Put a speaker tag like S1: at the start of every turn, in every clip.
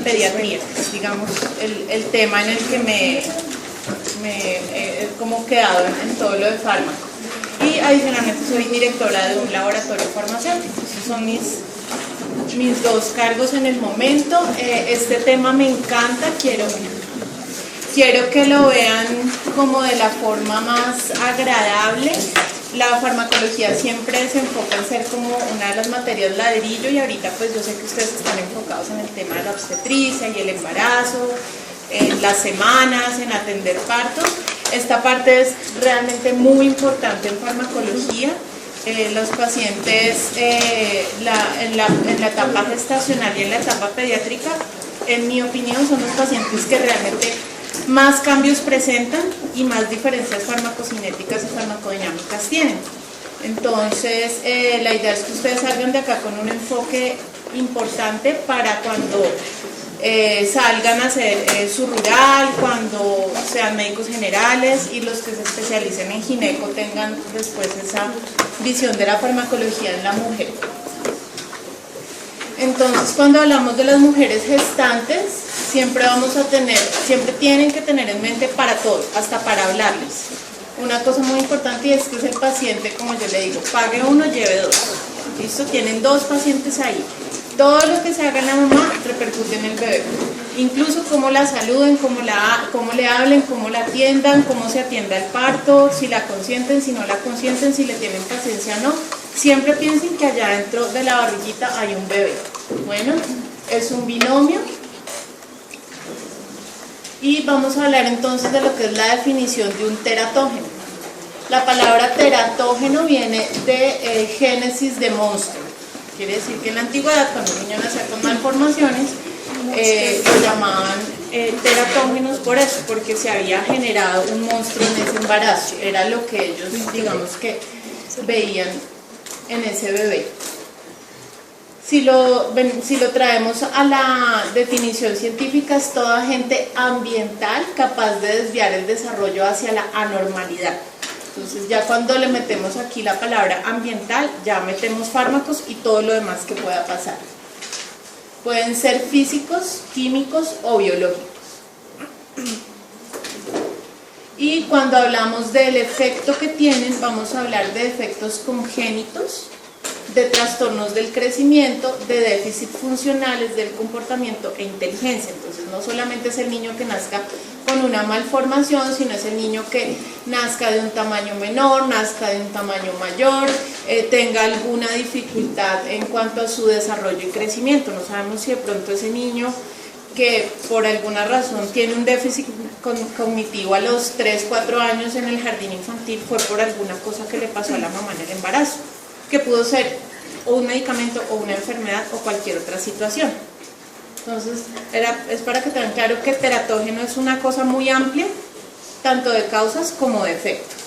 S1: pediatría, digamos, el tema en el que me he como quedado en todo lo de fármaco. Y adicionalmente soy directora de un laboratorio farmacéutico. Esos son mis dos cargos en el momento. Este tema me encanta, quiero que lo vean como de la forma más agradable. La farmacología siempre se enfoca en ser como una de las materias ladrillo, y ahorita pues yo sé que ustedes están enfocados en el tema de la obstetricia y el embarazo, en las semanas, en atender partos. Esta parte es realmente muy importante en farmacología. Los pacientes en la etapa gestacional y en la etapa pediátrica, en mi opinión, son los pacientes que realmente más cambios presentan y más diferencias farmacocinéticas y farmacodinámicas tienen. Entonces, la idea es que ustedes salgan de acá con un enfoque importante para cuando salgan a hacer su rural, cuando sean médicos generales, y los que se especialicen en gineco tengan después esa visión de la farmacología en la mujer. Entonces, cuando hablamos de las mujeres gestantes, siempre tienen que tener en mente para todo, hasta para hablarles. Una cosa muy importante, y es que es el paciente, como yo le digo, pague uno, lleve dos. ¿Listo? Tienen dos pacientes ahí. Todo lo que se haga en la mamá repercute en el bebé. Incluso cómo la saluden, cómo le hablen, cómo la atiendan, cómo se atienda el parto, si la consienten, si no la consienten, si le tienen paciencia o no. Siempre piensen que allá dentro de la barriguita hay un bebé. Bueno, es un binomio. Y vamos a hablar entonces de lo que es la definición de un teratógeno. La palabra teratógeno viene de génesis de monstruo. Quiere decir que en la antigüedad, cuando un niño nacía con malformaciones, lo llamaban teratógenos por eso, porque se había generado un monstruo en ese embarazo. Era lo que ellos, digamos, que veían en ese bebé. Si lo traemos a la definición científica, es todo agente ambiental capaz de desviar el desarrollo hacia la anormalidad. Entonces ya cuando le metemos aquí la palabra ambiental, ya metemos fármacos y todo lo demás que pueda pasar. Pueden ser físicos, químicos o biológicos. Y cuando hablamos del efecto que tienen, vamos a hablar de efectos congénitos, de trastornos del crecimiento, de déficit funcionales del comportamiento e inteligencia. Entonces no solamente es el niño que nazca con una malformación, sino es el niño que nazca de un tamaño menor, nazca de un tamaño mayor, tenga alguna dificultad en cuanto a su desarrollo y crecimiento. No sabemos si de pronto ese niño que por alguna razón tiene un déficit cognitivo a los 3, 4 años en el jardín infantil fue por alguna cosa que le pasó a la mamá en el embarazo, que pudo ser o un medicamento o una enfermedad o cualquier otra situación. Entonces, es para que tengan claro que teratógeno es una cosa muy amplia, tanto de causas como de efectos.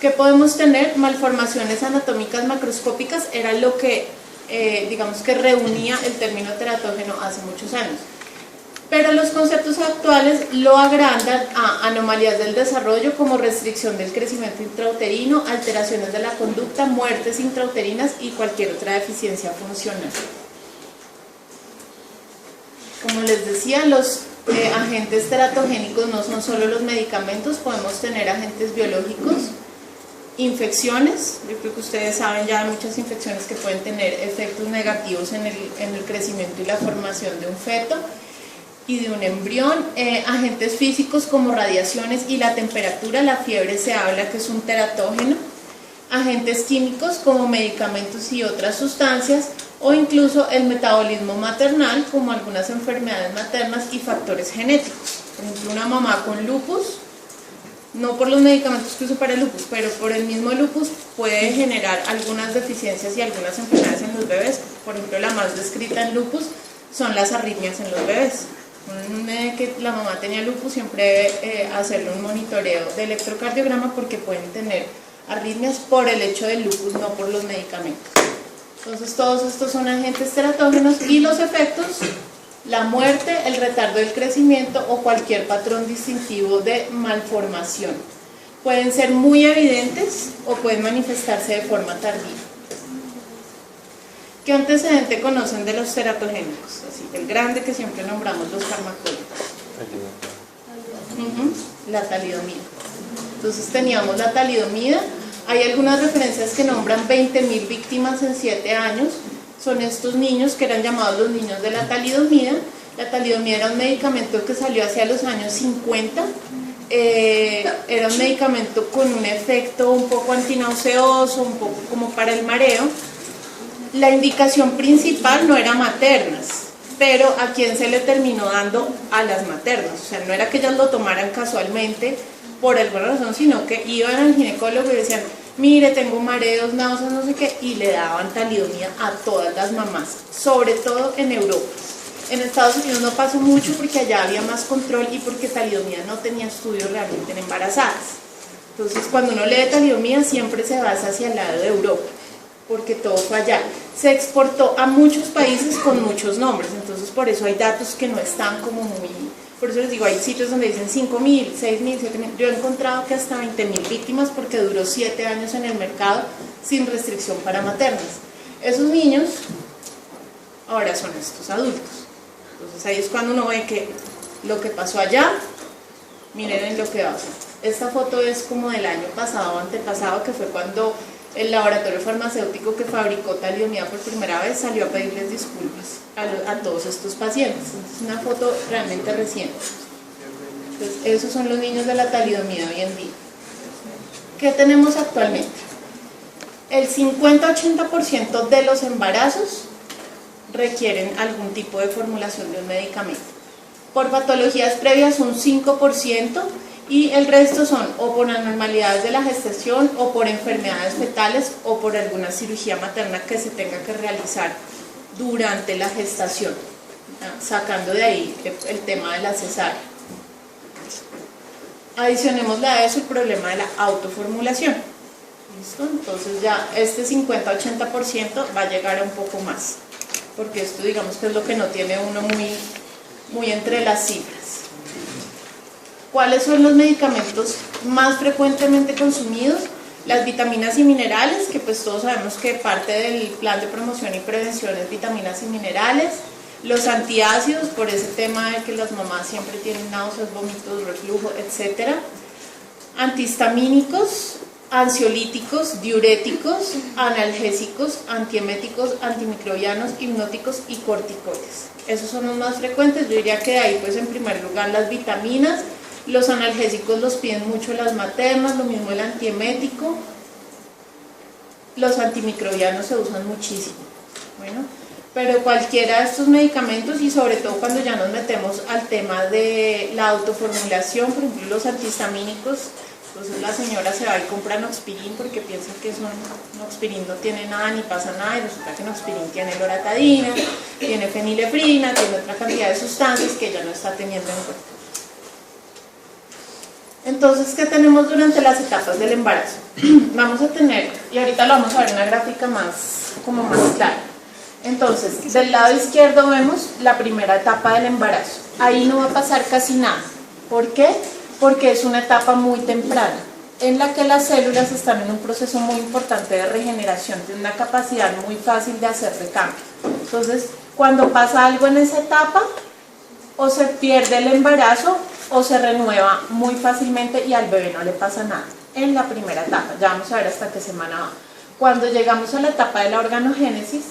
S1: ¿Qué podemos tener? Malformaciones anatómicas macroscópicas era lo que, digamos que reunía el término teratógeno hace muchos años. Pero los conceptos actuales lo agrandan a anomalías del desarrollo como restricción del crecimiento intrauterino, alteraciones de la conducta, muertes intrauterinas y cualquier otra deficiencia funcional. Como les decía, los agentes teratogénicos no son solo los medicamentos, podemos tener agentes biológicos, infecciones. Yo creo que ustedes saben ya de muchas infecciones que pueden tener efectos negativos en el crecimiento y la formación de un feto y de un embrión. Agentes físicos como radiaciones y la temperatura, la fiebre se habla que es un teratógeno. Agentes químicos como medicamentos y otras sustancias, o incluso el metabolismo maternal como algunas enfermedades maternas y factores genéticos. Por ejemplo, una mamá con lupus, no por los medicamentos que usa para el lupus, pero por el mismo lupus puede generar algunas deficiencias y algunas enfermedades en los bebés. Por ejemplo, la más descrita en lupus son las arritmias en los bebés. Que la mamá tenía lupus, siempre debe hacerle un monitoreo de electrocardiograma porque pueden tener arritmias por el hecho del lupus, no por los medicamentos. Entonces todos estos son agentes teratógenos y los efectos, la muerte, el retardo del crecimiento o cualquier patrón distintivo de malformación. Pueden ser muy evidentes o pueden manifestarse de forma tardía. ¿Qué antecedente conocen de los teratogénicos? Así, el grande que siempre nombramos, los farmacólogos. La talidomida. Entonces teníamos la talidomida. Hay algunas referencias que nombran 20.000 víctimas en 7 años. Son estos niños que eran llamados los niños de la talidomida. La talidomida era un medicamento que salió hacia los años 50. Era un medicamento con un efecto un poco antinauseoso, un poco como para el mareo. La indicación principal no era maternas, pero a quien se le terminó dando a las maternas. O sea, no era que ellas lo tomaran casualmente por alguna razón, sino que iban al ginecólogo y decían, mire, tengo mareos, náuseas, no sé qué, y le daban talidomida a todas las mamás, sobre todo en Europa. En Estados Unidos no pasó mucho porque allá había más control y porque talidomida no tenía estudios realmente en embarazadas. Entonces, cuando uno lee talidomida siempre se basa hacia el lado de Europa, porque todo fue allá. Se exportó a muchos países con muchos nombres, entonces por eso hay datos que no están como muy... Por eso les digo, hay sitios donde dicen 5.000, 6.000, 7.000. Yo he encontrado que hasta 20.000 víctimas porque duró 7 años en el mercado sin restricción para maternas. Esos niños ahora son estos adultos. Entonces ahí es cuando uno ve que lo que pasó allá, miren en lo que va a pasar. Esta foto es como del año pasado o antepasado, que fue cuando el laboratorio farmacéutico que fabricó talidomida por primera vez salió a pedirles disculpas a todos estos pacientes. Es una foto realmente reciente. Entonces, esos son los niños de la talidomida hoy en día. ¿Qué tenemos actualmente? El 50-80% de los embarazos requieren algún tipo de formulación de un medicamento. Por patologías previas un 5%, y el resto son o por anormalidades de la gestación o por enfermedades fetales o por alguna cirugía materna que se tenga que realizar durante la gestación, sacando de ahí el tema de la cesárea. Adicionémosle a eso el problema de la autoformulación. ¿Listo? Entonces ya este 50-80% va a llegar a un poco más, porque esto digamos que es lo que no tiene uno muy entre las cifras. ¿Cuáles son los medicamentos más frecuentemente consumidos? Las vitaminas y minerales, que pues todos sabemos que parte del plan de promoción y prevención es vitaminas y minerales. Los antiácidos, por ese tema de que las mamás siempre tienen náuseas, vómitos, reflujo, etc. Antihistamínicos, ansiolíticos, diuréticos, analgésicos, antieméticos, antimicrobianos, hipnóticos y corticoides. Esos son los más frecuentes. Yo diría que de ahí pues en primer lugar las vitaminas. Los analgésicos los piden mucho las maternas, lo mismo el antiemético. Los antimicrobianos se usan muchísimo. Bueno, pero cualquiera de estos medicamentos, y sobre todo cuando ya nos metemos al tema de la autoformulación, por ejemplo los antihistamínicos, entonces la señora se va y compra Noxpirin porque piensa que Noxpirin no tiene nada ni pasa nada, y resulta que Noxpirin tiene loratadina, tiene fenilefrina, tiene otra cantidad de sustancias que ella no está teniendo en cuenta. Entonces, ¿qué tenemos durante las etapas del embarazo? Vamos a tener, y ahorita lo vamos a ver en una gráfica más clara. Entonces, del lado izquierdo vemos la primera etapa del embarazo. Ahí no va a pasar casi nada. ¿Por qué? Porque es una etapa muy temprana, en la que las células están en un proceso muy importante de regeneración, tienen una capacidad muy fácil de hacer recambio. Entonces, cuando pasa algo en esa etapa, o se pierde el embarazo, o se renueva muy fácilmente y al bebé no le pasa nada en la primera etapa. Ya vamos a ver hasta qué semana va. Cuando llegamos a la etapa de la organogénesis,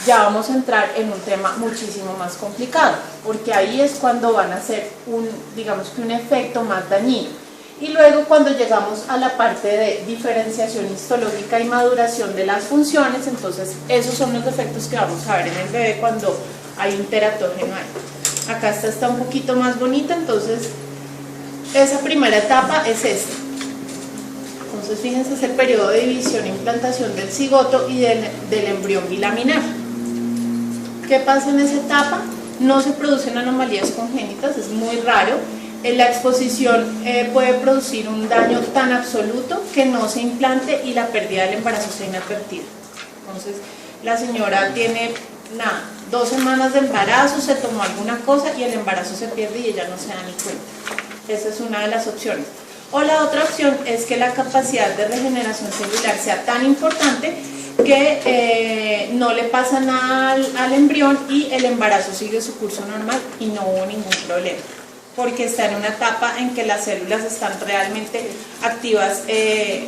S1: ya vamos a entrar en un tema muchísimo más complicado, porque ahí es cuando van a hacer digamos que un efecto más dañino. Y luego cuando llegamos a la parte de diferenciación histológica y maduración de las funciones, entonces esos son los efectos que vamos a ver en el bebé cuando hay un teratógeno ahí. Acá está un poquito más bonita, entonces esa primera etapa es esta. Entonces fíjense, es el periodo de división e implantación del cigoto y del embrión bilaminar. ¿Qué pasa en esa etapa? No se producen anomalías congénitas, es muy raro. La exposición puede producir un daño tan absoluto que no se implante y la pérdida del embarazo sea inadvertida. Entonces la señora tiene 2 semanas de embarazo, se tomó alguna cosa y el embarazo se pierde y ella no se da ni cuenta. Esa es una de las opciones. O la otra opción es que la capacidad de regeneración celular sea tan importante que no le pasa nada al embrión y el embarazo sigue su curso normal y no hubo ningún problema, porque está en una etapa en que las células están realmente activas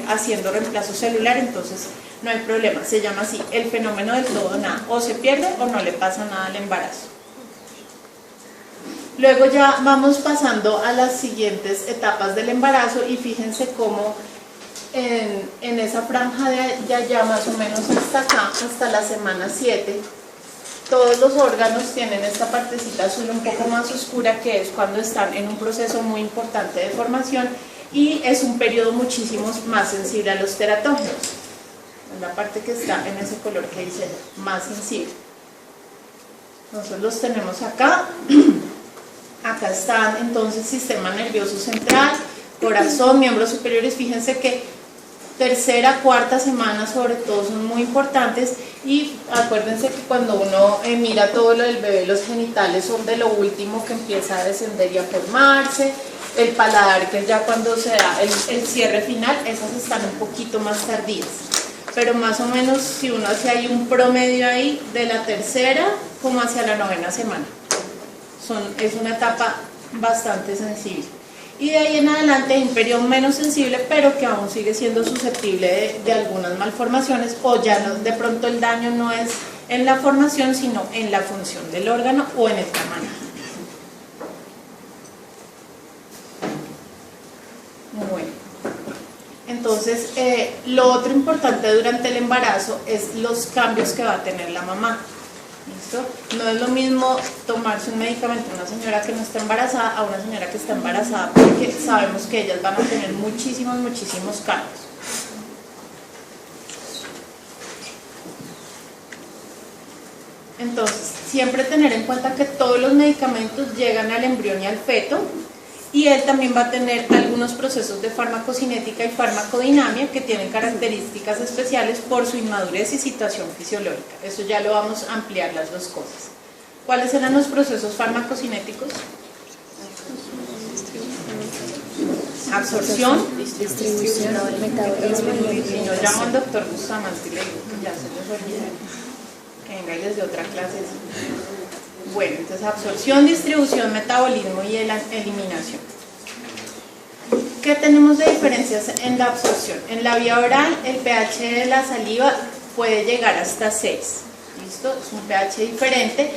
S1: haciendo reemplazo celular, entonces no hay problema. Se llama así el fenómeno del todo nada, o se pierde o no le pasa nada al embarazo. Luego ya vamos pasando a las siguientes etapas del embarazo y fíjense cómo en esa franja de allá más o menos hasta acá, hasta la semana 7, todos los órganos tienen esta partecita azul un poco más oscura, que es cuando están en un proceso muy importante de formación y es un periodo muchísimo más sensible a los teratógenos. Es la parte que está en ese color que dice más sensible. Nosotros los tenemos acá. Acá están entonces sistema nervioso central, corazón, miembros superiores. Fíjense que tercera, cuarta semana sobre todo son muy importantes y acuérdense que cuando uno mira todo lo del bebé, los genitales son de lo último que empieza a descender y a formarse, el paladar, que es ya cuando se da el cierre final, esas están un poquito más tardías, pero más o menos si uno hace ahí un promedio ahí de la tercera como hacia la 9ª semana, es una etapa bastante sensible. Y de ahí en adelante hay un periodo menos sensible, pero que aún sigue siendo susceptible de algunas malformaciones, o ya no, de pronto el daño no es en la formación, sino en la función del órgano o en el tamaño. Muy bueno. Entonces, lo otro importante durante el embarazo es los cambios que va a tener la mamá. ¿Listo? No es lo mismo tomarse un medicamento a una señora que no está embarazada a una señora que está embarazada, porque sabemos que ellas van a tener muchísimos cambios. Entonces, siempre tener en cuenta que todos los medicamentos llegan al embrión y al feto, y él también va a tener algunos procesos de farmacocinética y farmacodinamia que tienen características especiales por su inmadurez y situación fisiológica. Eso ya lo vamos a ampliar las dos cosas. ¿Cuáles eran los procesos farmacocinéticos? Absorción, distribución, metabolismo y yo llamo al doctor Bustamante y le digo que ya se les olvida, que venga y les dé otra clase. Bueno, entonces absorción, distribución, metabolismo y eliminación. ¿Qué tenemos de diferencias en la absorción? En la vía oral, el pH de la saliva puede llegar hasta 6. ¿Listo? Es un pH diferente.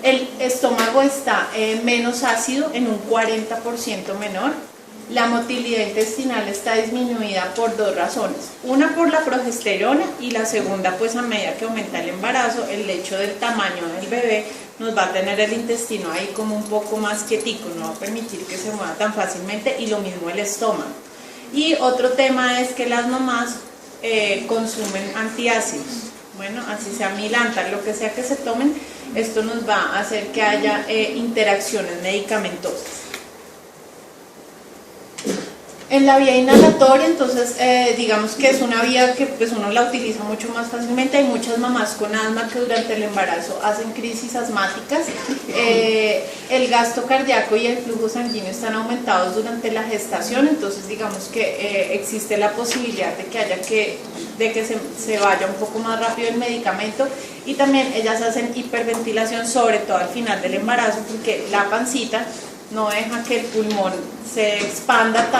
S1: El estómago está menos ácido, en un 40% menor. La motilidad intestinal está disminuida por dos razones. Una por la progesterona y la segunda, pues a medida que aumenta el embarazo, el hecho del tamaño del bebé nos va a tener el intestino ahí como un poco más quietico, no va a permitir que se mueva tan fácilmente, y lo mismo el estómago. Y otro tema es que las mamás consumen antiácidos. Bueno, así sea Milantar, lo que sea que se tomen, esto nos va a hacer que haya interacciones medicamentosas. En la vía inhalatoria, entonces, digamos que es una vía que pues, uno la utiliza mucho más fácilmente. Hay muchas mamás con asma que durante el embarazo hacen crisis asmáticas. El gasto cardíaco y el flujo sanguíneo están aumentados durante la gestación, entonces digamos que existe la posibilidad de que se vaya un poco más rápido el medicamento. Y también ellas hacen hiperventilación, sobre todo al final del embarazo, porque la pancita no deja que el pulmón se expanda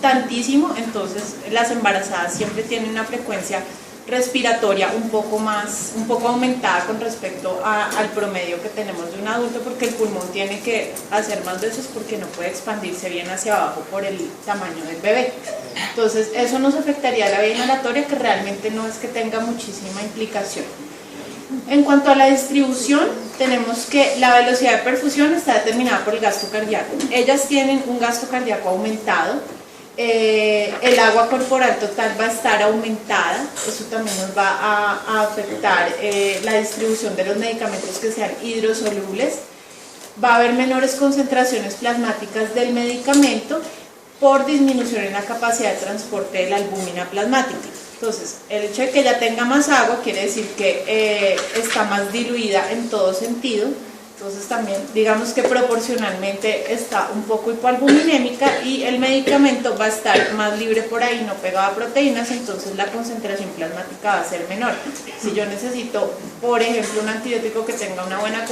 S1: tantísimo, entonces las embarazadas siempre tienen una frecuencia respiratoria un poco aumentada con respecto al promedio que tenemos de un adulto, porque el pulmón tiene que hacer más veces porque no puede expandirse bien hacia abajo por el tamaño del bebé. Entonces eso nos afectaría a la vía inhalatoria, que realmente no es que tenga muchísima implicación. En cuanto a la distribución, tenemos que la velocidad de perfusión está determinada por el gasto cardíaco. Ellas tienen un gasto cardíaco aumentado, el agua corporal total va a estar aumentada, eso también nos va a afectar la distribución de los medicamentos que sean hidrosolubles. Va a haber menores concentraciones plasmáticas del medicamento por disminución en la capacidad de transporte de la albúmina plasmática. Entonces, el hecho de que ella tenga más agua quiere decir que está más diluida en todo sentido, Entonces también digamos que proporcionalmente está un poco hipoalbuminiémica y el medicamento va a estar más libre por ahí, no pegado a proteínas, entonces la concentración plasmática va a ser menor. Si yo necesito, por ejemplo, un antibiótico que tenga una buena